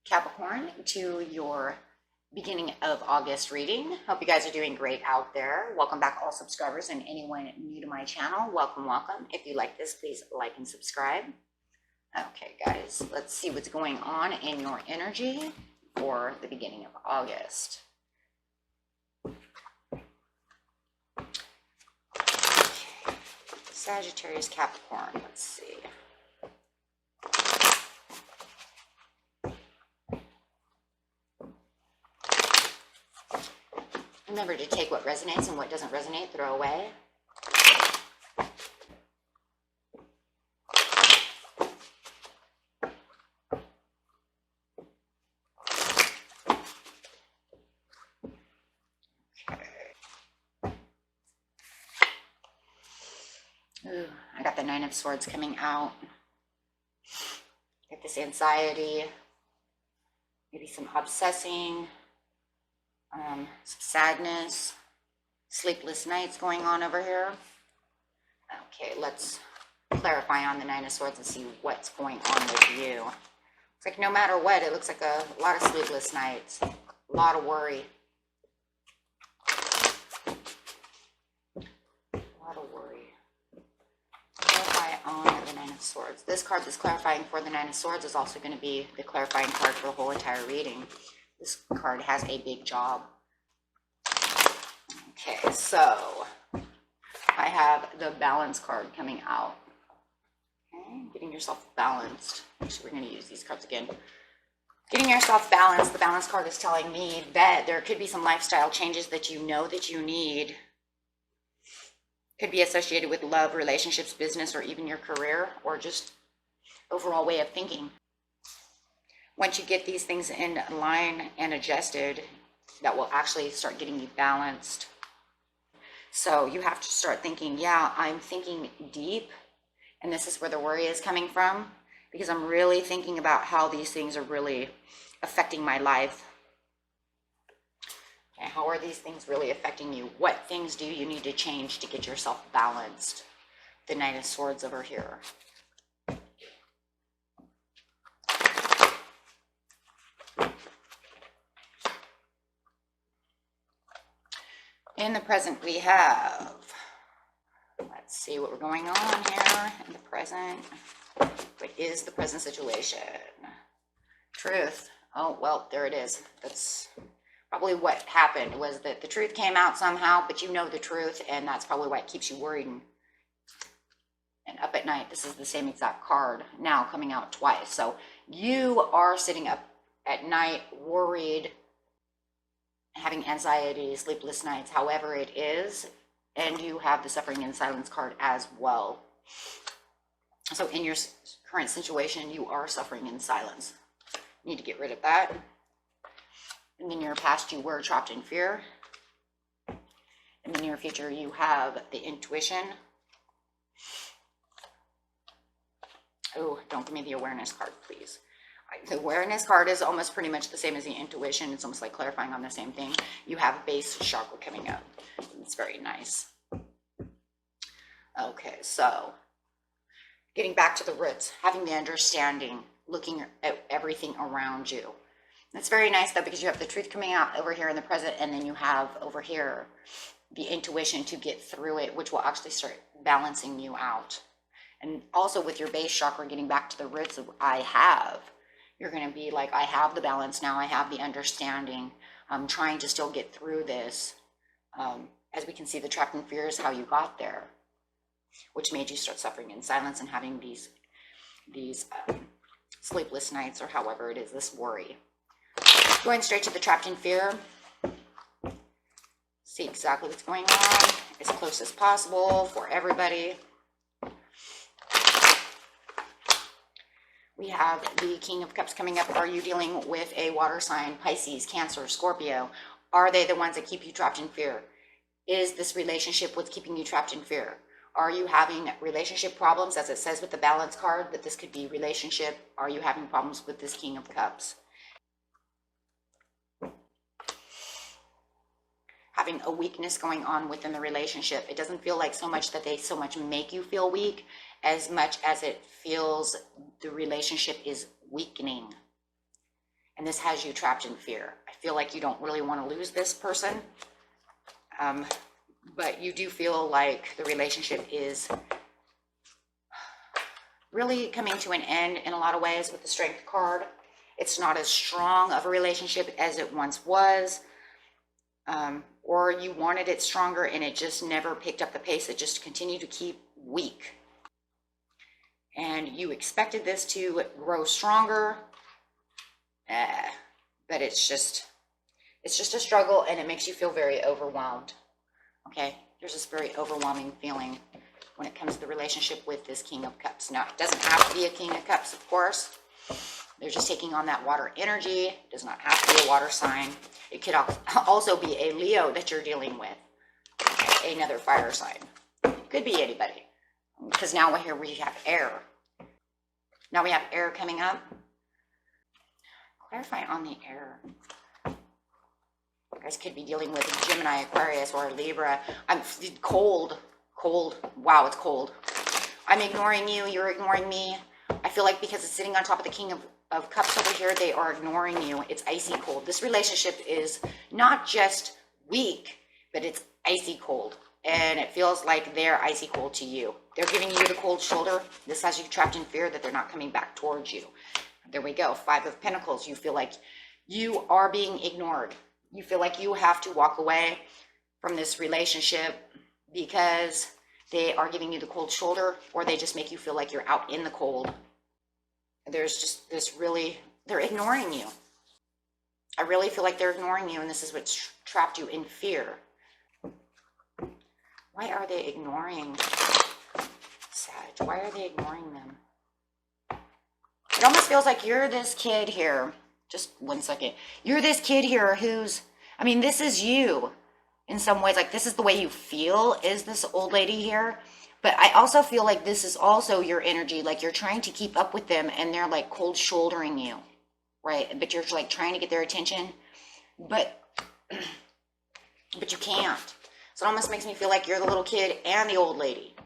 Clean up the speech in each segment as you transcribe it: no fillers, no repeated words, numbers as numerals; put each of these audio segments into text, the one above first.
Capricorn, to your beginning of August reading. Hope you guys are doing great out there. Welcome back, all subscribers, and anyone new to my channel. Welcome, welcome. If you like this, please like and subscribe. Okay, guys, let's see what's going on in your energy for the beginning of August. Okay. Sagittarius, Capricorn, let's see. Remember to take what resonates and what doesn't resonate, throw away. Ooh, I got the Nine of Swords coming out. Get this anxiety, maybe some obsessing, some sadness, sleepless nights going on over here. Okay, let's clarify on the Nine of Swords and see what's going on with you. It's like no matter what, it looks like a lot of sleepless nights, a lot of worry. On the Nine of Swords. This card that's clarifying for the Nine of Swords is also going to be the clarifying card for the whole entire reading. This card has a big job. Okay, so I have the Balance card coming out. Okay, getting yourself balanced. Actually, we're going to use these cards again. Getting yourself balanced. The Balance card is telling me that there could be some lifestyle changes that you know that you need. Could be associated with love, relationships, business, or even your career, or just overall way of thinking. Once you get these things in line and adjusted, that will actually start getting you balanced. So you have to start thinking, yeah, I'm thinking deep, and this is where the worry is coming from, because I'm really thinking about how these things are really affecting my life. Okay, how are these things really affecting you? What things do you need to change to get yourself balanced? The Knight of Swords over here. In the present we have, let's see what we're going on here in the present. What is the present situation? Truth. Oh, well, there it is. That's probably what happened, was that the truth came out somehow, but you know the truth, and that's probably why it keeps you worried and up at night. This is the same exact card now coming out twice. So you are sitting up at night worried, having anxiety, sleepless nights, however it is, and you have the Suffering in Silence card as well. So in your current situation, you are suffering in silence. You need to get rid of that. In the near past, you were trapped in fear. In the near future, you have the intuition. Oh, don't give me the awareness card, please. The awareness card is almost pretty much the same as the intuition. It's almost like clarifying on the same thing. You have base chakra coming up. It's very nice. Okay, so getting back to the roots, having the understanding, looking at everything around you. It's very nice though, because you have the truth coming out over here in the present, and then you have over here the intuition to get through it, which will actually start balancing you out. And also with your base chakra, getting back to the roots of I have, you're going to be like, I have the balance now, I have the understanding. I'm trying to still get through this. As we can see, the trapped in fear is how you got there, which made you start suffering in silence and having these sleepless nights, or however it is, this worry. Going straight to the trapped in fear. See exactly what's going on as close as possible for everybody. We have the King of Cups coming up. Are you dealing with a water sign, Pisces, Cancer, Scorpio? Are they the ones that keep you trapped in fear? Is this relationship what's keeping you trapped in fear? Are you having relationship problems, as it says with the Balance card, that this could be relationship? Are you having problems with this King of Cups? Having a weakness going on within the relationship. It doesn't feel like so much that they so much make you feel weak, as much as it feels the relationship is weakening. And this has you trapped in fear. I feel like you don't really want to lose this person. But you do feel like the relationship is really coming to an end in a lot of ways with the Strength card. It's not as strong of a relationship as it once was. Or you wanted it stronger and it just never picked up the pace. It just continued to keep weak. And you expected this to grow stronger. But it's just a struggle, and it makes you feel very overwhelmed. Okay, there's this very overwhelming feeling when it comes to the relationship with this King of Cups. Now, it doesn't have to be a King of Cups, of course. They're just taking on that water energy. It does not have to be a water sign. It could also be a Leo that you're dealing with. Okay, another fire sign. Could be anybody. Because now here we have air. Now we have air coming up. Clarify on the air. You guys could be dealing with Gemini, Aquarius, or Libra. I'm cold. Wow, it's cold. I'm ignoring you. You're ignoring me. I feel like because it's sitting on top of the King of Cups over here, they are ignoring you. It's icy cold. This relationship is not just weak, but it's icy cold. And it feels like they're icy cold to you. They're giving you the cold shoulder. This has you trapped in fear that they're not coming back towards you. There we go. 5 of Pentacles. You feel like you are being ignored. You feel like you have to walk away from this relationship because they are giving you the cold shoulder, or they just make you feel like you're out in the cold. There's just this really, they're ignoring you. I really feel like they're ignoring you, and this is what's trapped you in fear. Why are they ignoring Sag? Why are they ignoring them? It almost feels like you're this kid here. Just 1 second. You're this kid here who's, I mean, this is you in some ways. Like, this is the way you feel, is this old lady here. But I also feel like this is also your energy. Like, you're trying to keep up with them, and they're like cold shouldering you, right? But you're like trying to get their attention, but you can't. So it almost makes me feel like you're the little kid and the old lady.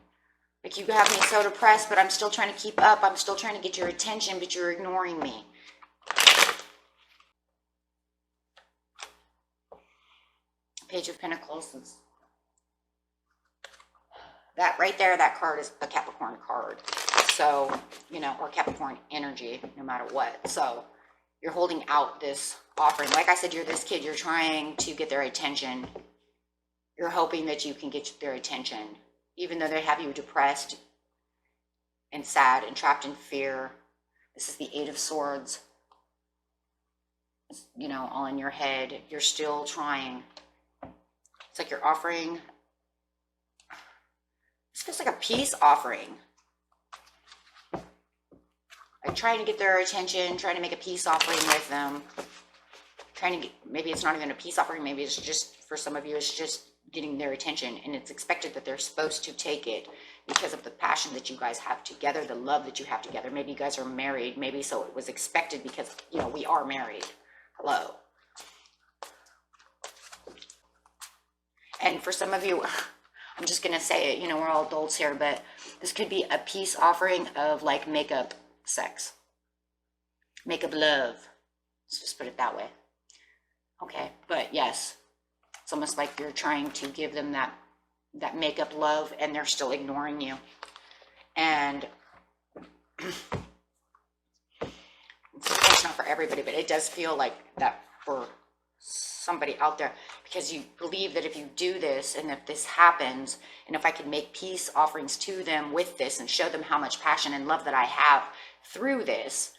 Like, you have me so depressed, but I'm still trying to keep up. I'm still trying to get your attention, but you're ignoring me. Page of Pentacles. That right there, that card is a Capricorn card. So, you know, or Capricorn energy, no matter what. So you're holding out this offering. Like I said, you're this kid. You're trying to get their attention. You're hoping that you can get their attention, even though they have you depressed and sad and trapped in fear. This is the 8 of Swords. It's, you know, all in your head. You're still trying. It's like you're offering. This feels like a peace offering. Like trying to get their attention, trying to make a peace offering with them. Trying to get, maybe it's not even a peace offering. Maybe it's just, for some of you, it's just getting their attention, and it's expected that they're supposed to take it because of the passion that you guys have together, the love that you have together. Maybe you guys are married, maybe so it was expected because, you know, we are married. Hello. And for some of you, I'm just going to say it, you know, we're all adults here, but this could be a peace offering of like makeup sex, makeup love. Let's just put it that way. Okay, but yes. It's almost like you're trying to give them that makeup love, and they're still ignoring you. And it's not for everybody, but it does feel like that for somebody out there, because you believe that if you do this, and if this happens, and if I can make peace offerings to them with this and show them how much passion and love that I have through this,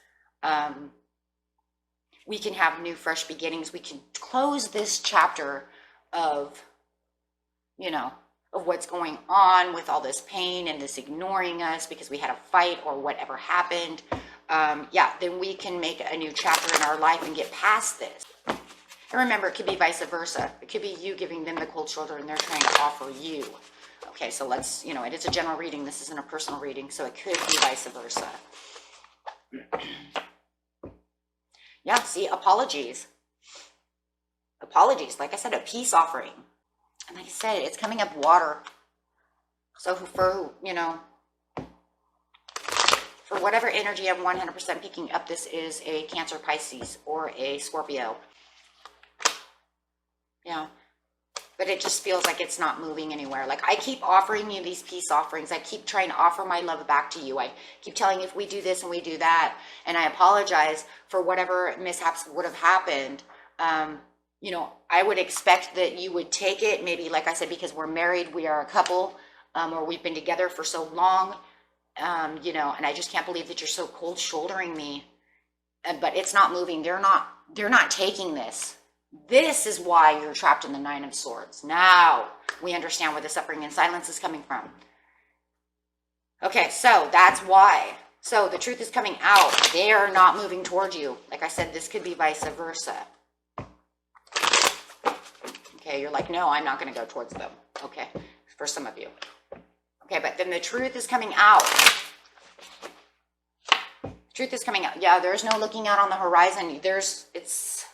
we can have new, fresh beginnings. We can close this chapter of, you know, of what's going on with all this pain and this ignoring us because we had a fight or whatever happened. Yeah, then we can make a new chapter in our life and get past this. And remember, it could be vice versa. It could be you giving them the cold shoulder and they're trying to offer you. Okay, so let's, you know, it is a general reading. This isn't a personal reading, so it could be vice versa. Yeah, see, apologies. Apologies, like I said, a peace offering. And like I said, it's coming up water. So for, you know, For whatever energy I'm 100% picking up, this is a Cancer, Pisces, or a Scorpio. Yeah. But it just feels like it's not moving anywhere. Like I keep offering you these peace offerings. I keep trying to offer my love back to you. I keep telling you if we do this and we do that. And I apologize for whatever mishaps would have happened. You know, I would expect that you would take it, maybe like I said, because we're married, we are a couple, or we've been together for so long, you know, and I just can't believe that you're so cold shouldering me. But it's not moving. They're not taking this. This is why you're trapped in the Nine of Swords. Now we understand where the suffering and silence is coming from. Okay, so that's why. So the truth is coming out. They are not moving towards you. Like I said, this could be vice versa. Okay, you're like, no, I'm not going to go towards them. Okay, for some of you. Okay, but then the truth is coming out. Truth is coming out. Yeah, there's no looking out on the horizon. It's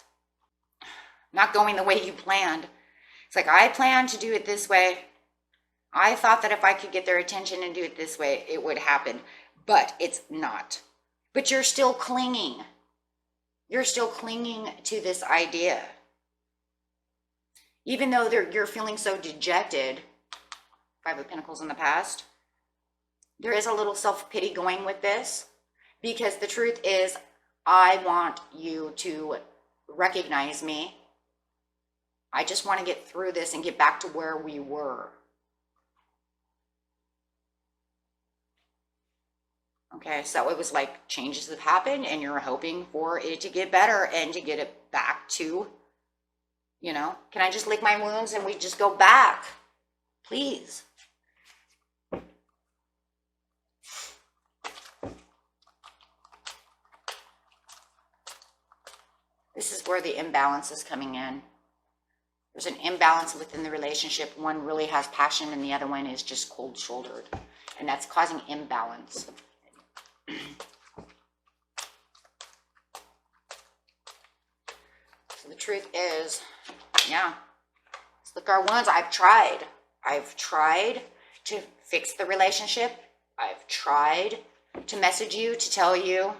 not going the way you planned. It's like, I planned to do it this way. I thought that if I could get their attention and do it this way, it would happen. But it's not. But you're still clinging. You're still clinging to this idea. Even though you're feeling so dejected, Five of Pentacles in the past, there is a little self-pity going with this. Because the truth is, I want you to recognize me. I just want to get through this and get back to where we were. Okay, so it was like changes have happened and you're hoping for it to get better and to get it back to, you know, can I just lick my wounds and we just go back? Please. This is where the imbalance is coming in. There's an imbalance within the relationship. One really has passion and the other one is just cold-shouldered. And that's causing imbalance. So the truth is, yeah, let's look our wounds. I've tried. I've tried to fix the relationship. I've tried to message you, to tell you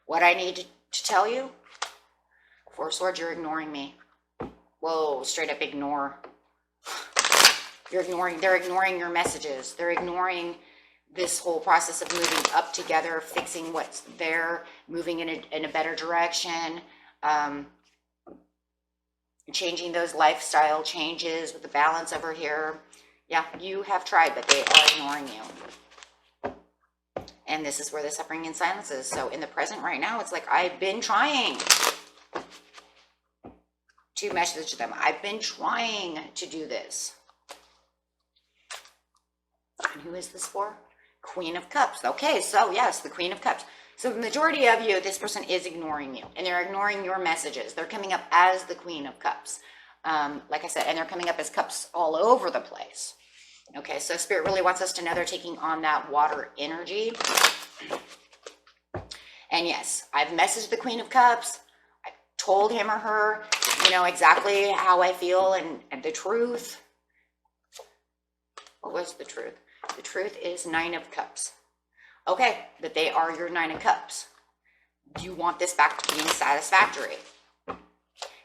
what I need to tell you. Four of Swords, you're ignoring me. Whoa, straight up ignore. They're ignoring your messages. They're ignoring this whole process of moving up together, fixing what's there, moving in a better direction, changing those lifestyle changes with the balance over here. Yeah, you have tried, but they are ignoring you. And this is where the suffering and silence is. So in the present right now, it's like, I've been trying to message them. I've been trying to do this. And who is this for? Queen of Cups. Okay, so yes, the Queen of Cups. So the majority of you, this person is ignoring you. And they're ignoring your messages. They're coming up as the Queen of Cups. Like I said, and they're coming up as cups all over the place. Okay, so Spirit really wants us to know they're taking on that water energy. And yes, I've messaged the Queen of Cups. I've told him or her, you know, exactly how I feel and the truth. What was the truth? The truth is Nine of Cups. Okay, but they are your Nine of Cups. Do you want this back to being satisfactory?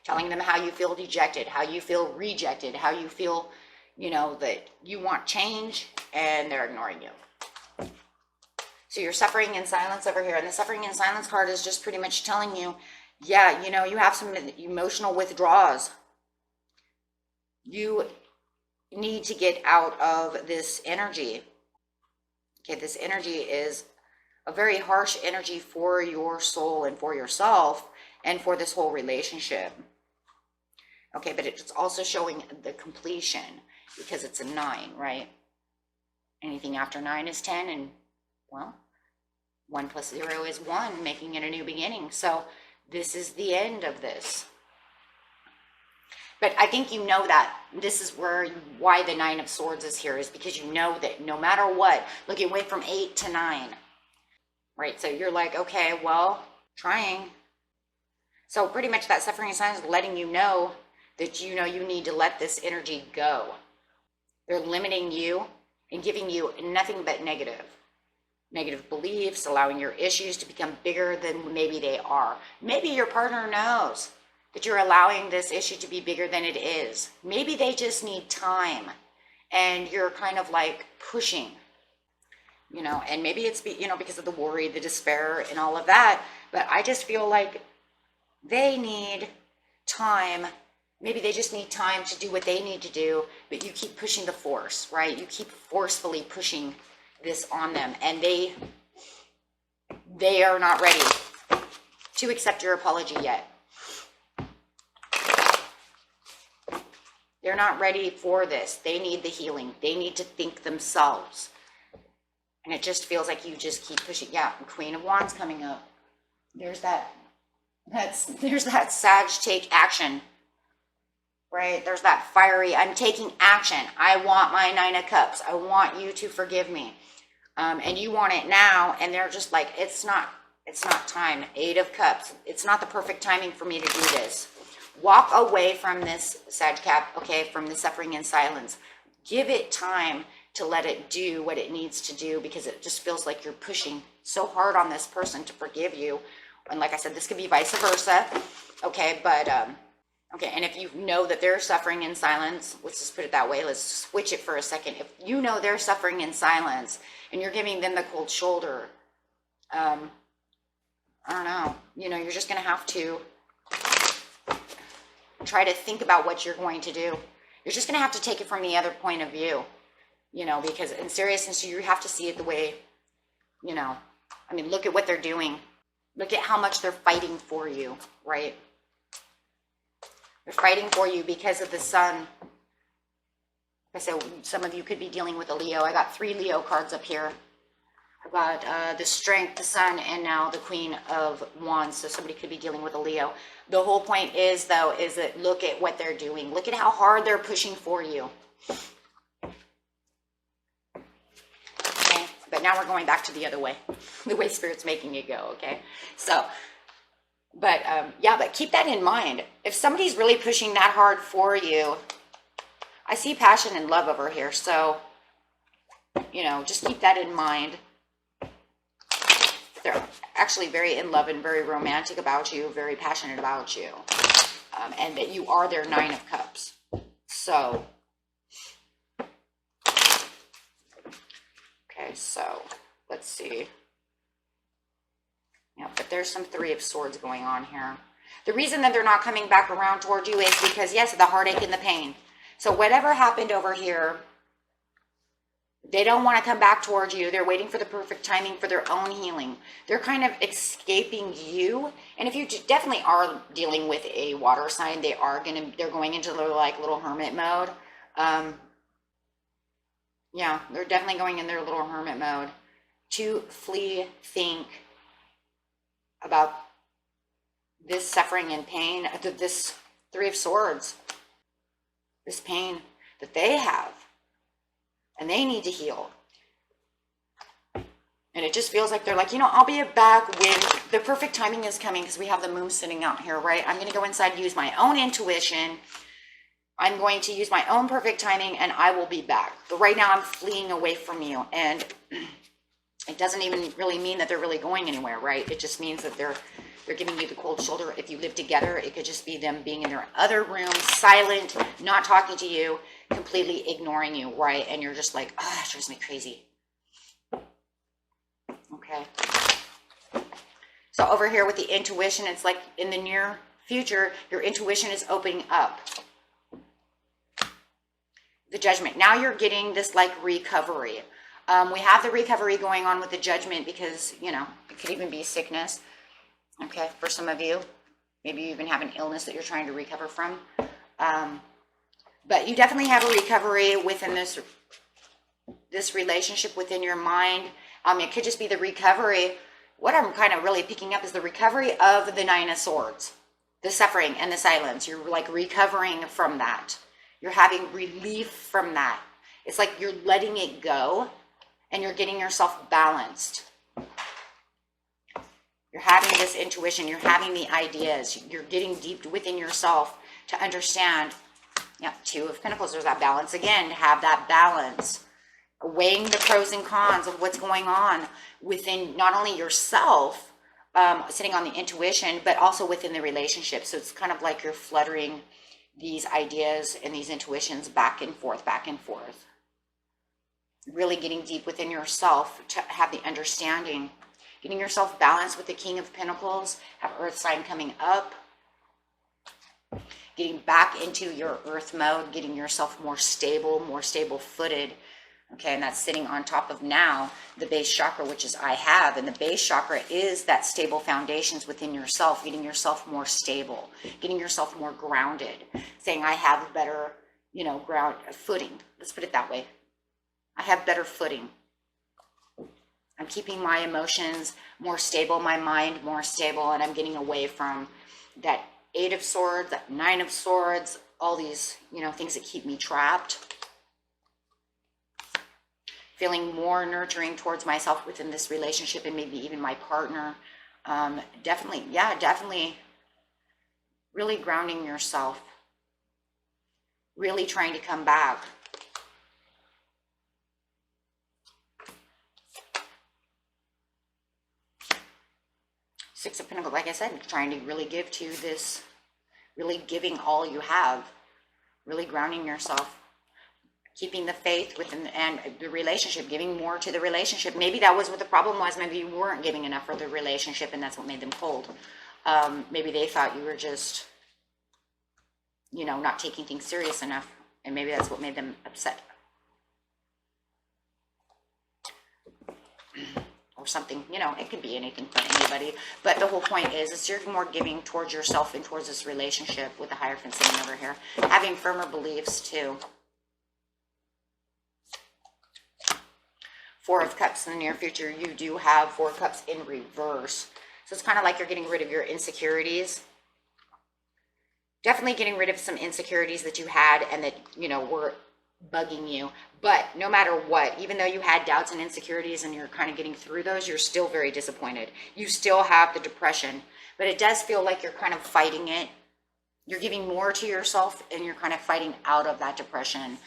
Telling them how you feel dejected, how you feel rejected, how you feel, you know, that you want change, and they're ignoring you. So you're suffering in silence over here. And the suffering in silence card is just pretty much telling you, yeah, you know, you have some emotional withdrawals. You need to get out of this energy. Okay, this energy is a very harsh energy for your soul and for yourself and for this whole relationship. Okay, but it's also showing the completion because it's a 9, right? Anything after 9 is 10, and well, 1 plus 0 is 1, making it a new beginning. So this is the end of this. But I think you know that this is why the 9 of Swords is here, is because you know that no matter what, look, it went from 8 to 9, right? So you're like, okay, well, trying. So pretty much that suffering sign is letting you know that you know you need to let this energy go. They're limiting you and giving you nothing but negative. negative beliefs, allowing your issues to become bigger than maybe they are. Maybe your partner knows that you're allowing this issue to be bigger than it is. Maybe they just need time and you're kind of like pushing, you know, and maybe it's, you know, because of the worry, the despair and all of that. But I just feel like they need time. Maybe they just need time to do what they need to do, but you keep pushing the force, right? You keep forcefully pushing this on them, and they are not ready to accept your apology yet. They're not ready for this. They need the healing. They need to think themselves. And it just feels like you just keep pushing. Yeah, Queen of Wands coming up. There's that Sag take action. Right? There's that fiery, I'm taking action. I want my Nine of Cups. I want you to forgive me. And you want it now. And they're just like, it's not time. Eight of Cups. It's not the perfect timing for me to do this. Walk away from this, Sag Cap, okay, from the suffering in silence. Give it time to let it do what it needs to do, because it just feels like you're pushing so hard on this person to forgive you. And like I said, this could be vice versa, okay, but, okay, and if you know that they're suffering in silence, let's just put it that way, let's switch it for a second. If you know they're suffering in silence and you're giving them the cold shoulder, I don't know, you know, you're just going to have to try to think about what you're going to do. You're just going to have to take it from the other point of view, you know, because in seriousness, you have to see it the way, you know, I mean, look at what they're doing. Look at how much they're fighting for you, right? They're fighting for you because of the sun. Like I said, some of you could be dealing with a Leo. I got 3 Leo cards up here. I've got the Strength, the Sun, and now the Queen of Wands. So somebody could be dealing with a Leo. The whole point is, though, is that look at what they're doing. Look at how hard they're pushing for you. Okay? But now we're going back to the other way. The way Spirit's making it go, okay? So, but, yeah, but keep that in mind. If somebody's really pushing that hard for you, I see passion and love over here. So, you know, just keep that in mind. They're actually very in love and very romantic about you, very passionate about you, and that you are their 9 of Cups. So, okay, so let's see. Yeah, but there's some 3 of Swords going on here. The reason that they're not coming back around toward you is because, yes, the heartache and the pain. So whatever happened over here, they don't want to come back towards you. They're waiting for the perfect timing for their own healing. They're kind of escaping you. And if you definitely are dealing with a water sign, they're going into their like little hermit mode. Yeah, they're definitely going in their little hermit mode to flee, think about this suffering and pain, this 3 of Swords, this pain that they have. And they need to heal. And it just feels like they're like, you know, I'll be back when the perfect timing is coming, because we have the moon sitting out here, right? I'm going to go inside and use my own intuition. I'm going to use my own perfect timing, and I will be back. But right now I'm fleeing away from you. And it doesn't even really mean that they're really going anywhere, right? It just means that they're giving you the cold shoulder. If you live together, it could just be them being in their other room, silent, not talking to you, completely ignoring you, right? And you're just like, oh, that drives me crazy. Okay. So over here with the intuition, it's like in the near future, your intuition is opening up. The Judgment. Now you're getting this like recovery. We have the recovery going on with the Judgment because, you know, it could even be sickness. Okay, for some of you. Maybe you even have an illness that you're trying to recover from. But you definitely have a recovery within this relationship within your mind. It could just be the recovery. What I'm kind of really picking up is the recovery of the 9 of Swords. The suffering and the silence. You're like recovering from that. You're having relief from that. It's like you're letting it go and you're getting yourself balanced. You're having this intuition. You're having the ideas. You're getting deep within yourself to understand. Yeah, 2 of Pentacles, there's that balance again, to have that balance. weighing the pros and cons of what's going on within not only yourself, sitting on the intuition, but also within the relationship. So it's kind of like you're fluttering these ideas and these intuitions back and forth, really getting deep within yourself to have the understanding, getting yourself balanced with the King of Pentacles, have Earth sign coming up, getting back into your Earth mode, getting yourself more stable footed. Okay, and that's sitting on top of now the base chakra, which is I have. And the base chakra is that stable foundations within yourself, getting yourself more stable, getting yourself more grounded, saying I have better, ground footing. Let's put it that way. I have better footing. I'm keeping my emotions more stable, my mind more stable, and I'm getting away from that 8 of Swords, that 9 of Swords, all these, things that keep me trapped. Feeling more nurturing towards myself within this relationship and maybe even my partner. Definitely really grounding yourself. Really trying to come back. Six of Pentacles, like I said, trying to really give to this, really giving all you have, really grounding yourself. Keeping the faith within and the relationship, giving more to the relationship. Maybe that was what the problem was. Maybe you weren't giving enough for the relationship and that's what made them cold. Maybe they thought you were just, not taking things serious enough. And maybe that's what made them upset. Or something, it could be anything for anybody. But the whole point is you're more giving towards yourself and towards this relationship with the Hierophant sitting over here. Having firmer beliefs too. 4 of Cups in the near future, you do have 4 Cups in reverse. So it's kind of like you're getting rid of your insecurities. Definitely getting rid of some insecurities that you had and that, were bugging you. But no matter what, even though you had doubts and insecurities and you're kind of getting through those, you're still very disappointed. You still have the depression, but it does feel like you're kind of fighting it. You're giving more to yourself and you're kind of fighting out of that depression.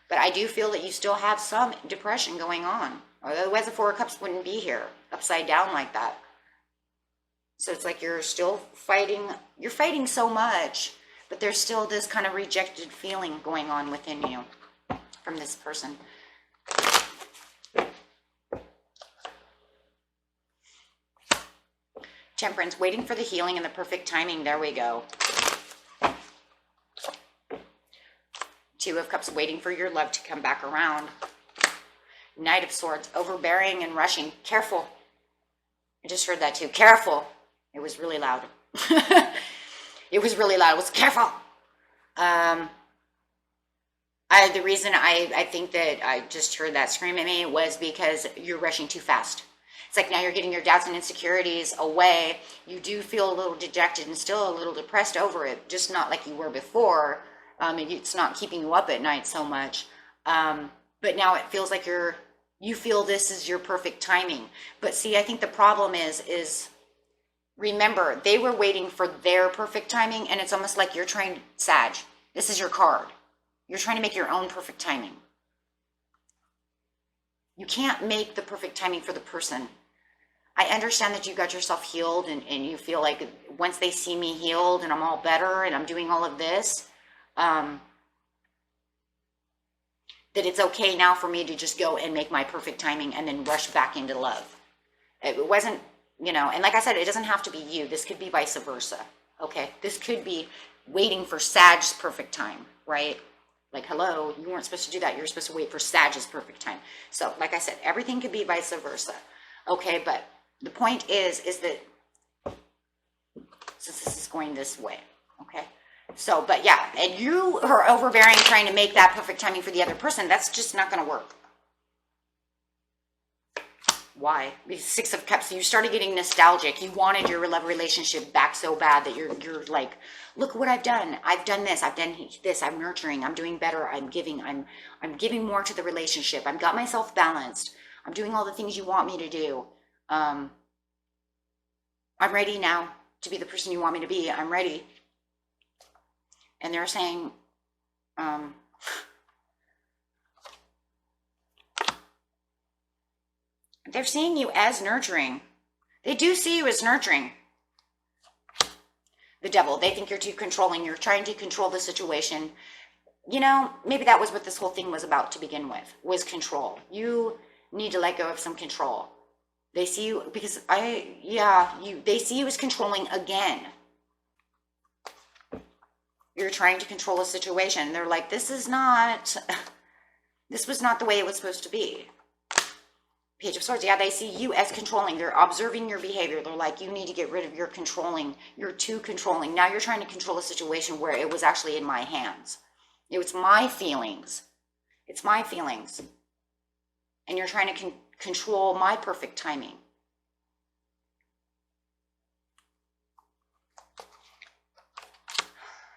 But I do feel that you still have some depression going on. Otherwise, the 4 of Cups wouldn't be here, upside down like that. So it's like you're still fighting. You're fighting so much, but there's still this kind of rejected feeling going on within you from this person. Temperance, waiting for the healing and the perfect timing. There we go. 2 of Cups, waiting for your love to come back around. Knight of Swords, overbearing and rushing. Careful. I just heard that too. Careful. It was really loud. It was really loud. It was careful. The reason I think that I just heard that scream at me was because you're rushing too fast. It's like now you're getting your doubts and insecurities away. You do feel a little dejected and still a little depressed over it, just not like you were before. It's not keeping you up at night so much. But now it feels like you feel this is your perfect timing. But see, I think the problem is remember, they were waiting for their perfect timing, and it's almost like you're trying, Sag, this is your card. You're trying to make your own perfect timing. You can't make the perfect timing for the person. I understand that you got yourself healed and you feel like once they see me healed and I'm all better and I'm doing all of this, that it's okay now for me to just go and make my perfect timing and then rush back into love. It wasn't, and like I said, it doesn't have to be you. This could be vice versa, okay? This could be waiting for Sag's perfect time, right? Like, hello, you weren't supposed to do that. You're supposed to wait for Sag's perfect time. So, like I said, everything could be vice versa, okay? But the point is that since this is going this way, okay? So, but yeah, and you are overbearing, trying to make that perfect timing for the other person. That's just not going to work. Why? Because 6 of Cups, you started getting nostalgic. You wanted your love relationship back so bad that you're like, look what I've done. I've done this. I've done this. I'm nurturing. I'm doing better. I'm giving. I'm giving more to the relationship. I've got myself balanced. I'm doing all the things you want me to do. I'm ready now to be the person you want me to be. I'm ready. And they're saying, they're seeing you as nurturing. They do see you as nurturing. The Devil, they think you're too controlling. You're trying to control the situation. You know, maybe that was what this whole thing was about to begin with, was control. You need to let go of some control. They see you, because they see you as controlling again. You're trying to control a situation. They're like, this was not the way it was supposed to be. Page of Swords, yeah, they see you as controlling. They're observing your behavior. They're like, you need to get rid of your controlling. You're too controlling. Now you're trying to control a situation where it was actually in my hands. It was my feelings. It's my feelings. And you're trying to control my perfect timing.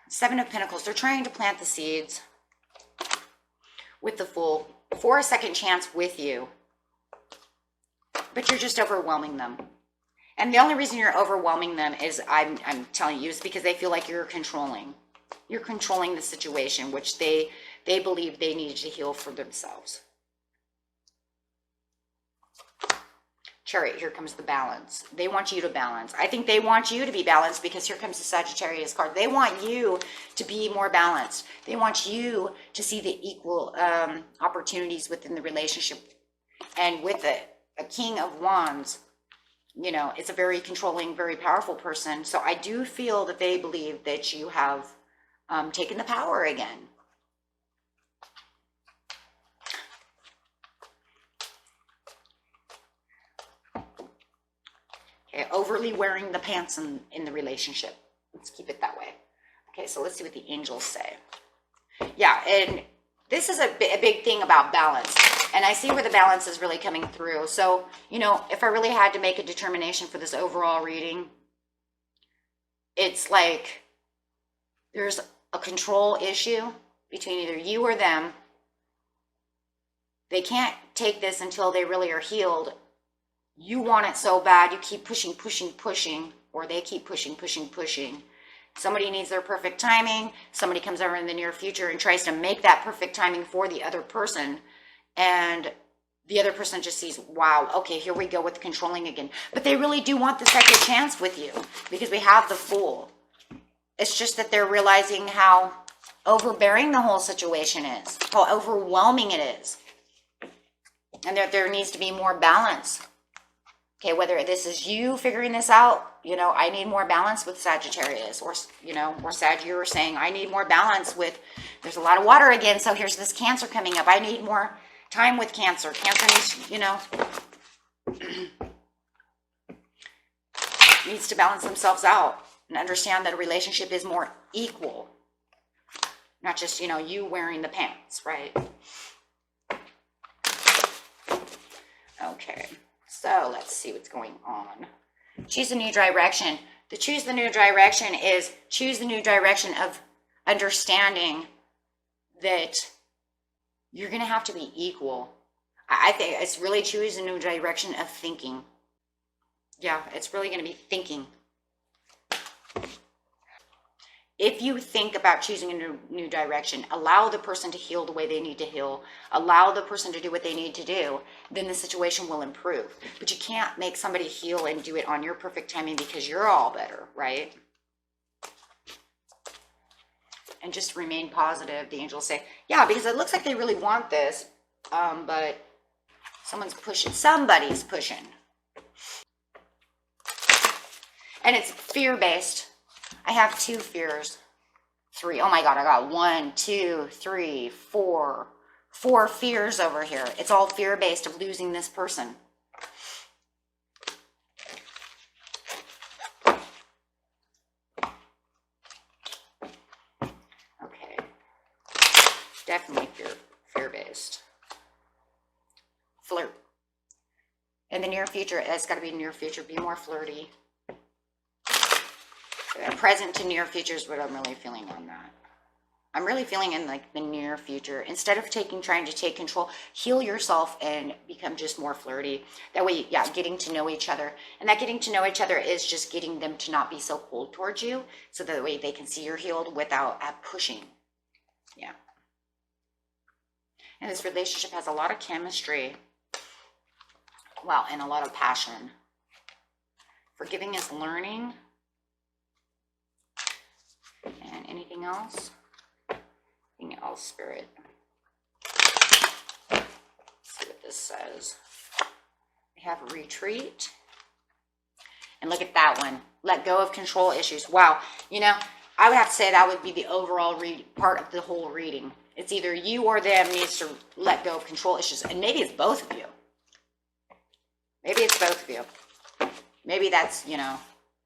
Seven of Pentacles, they're trying to plant the seeds with the Fool for a second chance with you. But you're just overwhelming them. And the only reason you're overwhelming them is, I'm telling you, is because they feel like you're controlling. You're controlling the situation, which they believe they needed to heal for themselves. Chariot, here comes the balance. They want you to balance. I think they want you to be balanced, because here comes the Sagittarius card. They want you to be more balanced. They want you to see the equal opportunities within the relationship. And with it, a King of Wands, you know, it's a very controlling, very powerful person. So I do feel that they believe that you have taken the power again. Okay, overly wearing the pants in the relationship. Let's keep it that way. Okay, so let's see what the angels say. Yeah, and this is a big thing about balance. And I see where the balance is really coming through. So, you know, if I really had to make a determination for this overall reading, it's like there's a control issue between either you or them. They can't take this until they really are healed. You want it so bad, you keep pushing, pushing, pushing, or they keep pushing, pushing, pushing. Somebody needs their perfect timing. Somebody comes over in the near future and tries to make that perfect timing for the other person. And the other person just sees, wow, okay, here we go with controlling again. But they really do want the second chance with you, because we have the Fool. It's just that they're realizing how overbearing the whole situation is, how overwhelming it is. And that there needs to be more balance. Okay, whether this is you figuring this out, you know, I need more balance with Sagittarius, or, you know, or Sag, you're saying, I need more balance with, there's a lot of water again, so here's this Cancer coming up. I need more time with Cancer. Cancer needs, you know, needs to balance themselves out and understand that a relationship is more equal. Not just, you know, you wearing the pants, right? Okay. So let's see what's going on. Choose a new direction. To choose the new direction is choose the new direction of understanding that you're going to have to be equal. I think it's really choose a new direction of thinking. Yeah, it's really going to be thinking. If you think about choosing a new direction, allow the person to heal the way they need to heal, allow the person to do what they need to do, then the situation will improve. But you can't make somebody heal and do it on your perfect timing, because you're all better, right? And just remain positive. The angels say, yeah, because it looks like they really want this, but someone's pushing. Somebody's pushing. And it's fear-based. I have 2 fears. 3. Oh my God, I got 1, 2, 3, 4. 4 fears over here. It's all fear-based of losing this person. Okay. Definitely fear-based. Flirt. In the near future, it's got to be near future. Be more flirty. Present to near future is what I'm really feeling on that. I'm really feeling in like the near future. Instead of trying to take control, heal yourself and become just more flirty. That way, yeah, getting to know each other. And that getting to know each other is just getting them to not be so cold towards you, so that way they can see you're healed without pushing. Yeah. And this relationship has a lot of chemistry. Wow, and a lot of passion. Forgiving is learning. And anything else? Anything else, Spirit? Let's see what this says. We have a retreat. And look at that one. Let go of control issues. Wow. You know, I would have to say that would be the overall part of the whole reading. It's either you or them needs to let go of control issues. And maybe it's both of you. Maybe it's both of you. Maybe that's, you know,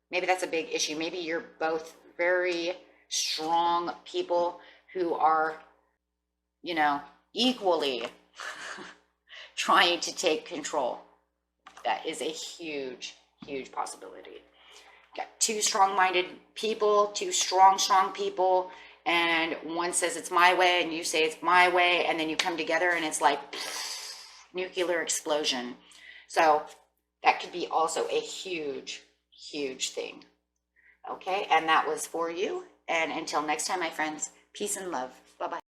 maybe that's a big issue. Maybe you're both very strong people who are, you know, equally trying to take control. That is a huge, huge possibility. Got two strong-minded people, two strong people, and one says it's my way and you say it's my way, and then you come together and it's like nuclear explosion. So that could be also a huge, huge thing. Okay, and that was for you. And until next time, my friends, peace and love. Bye-bye.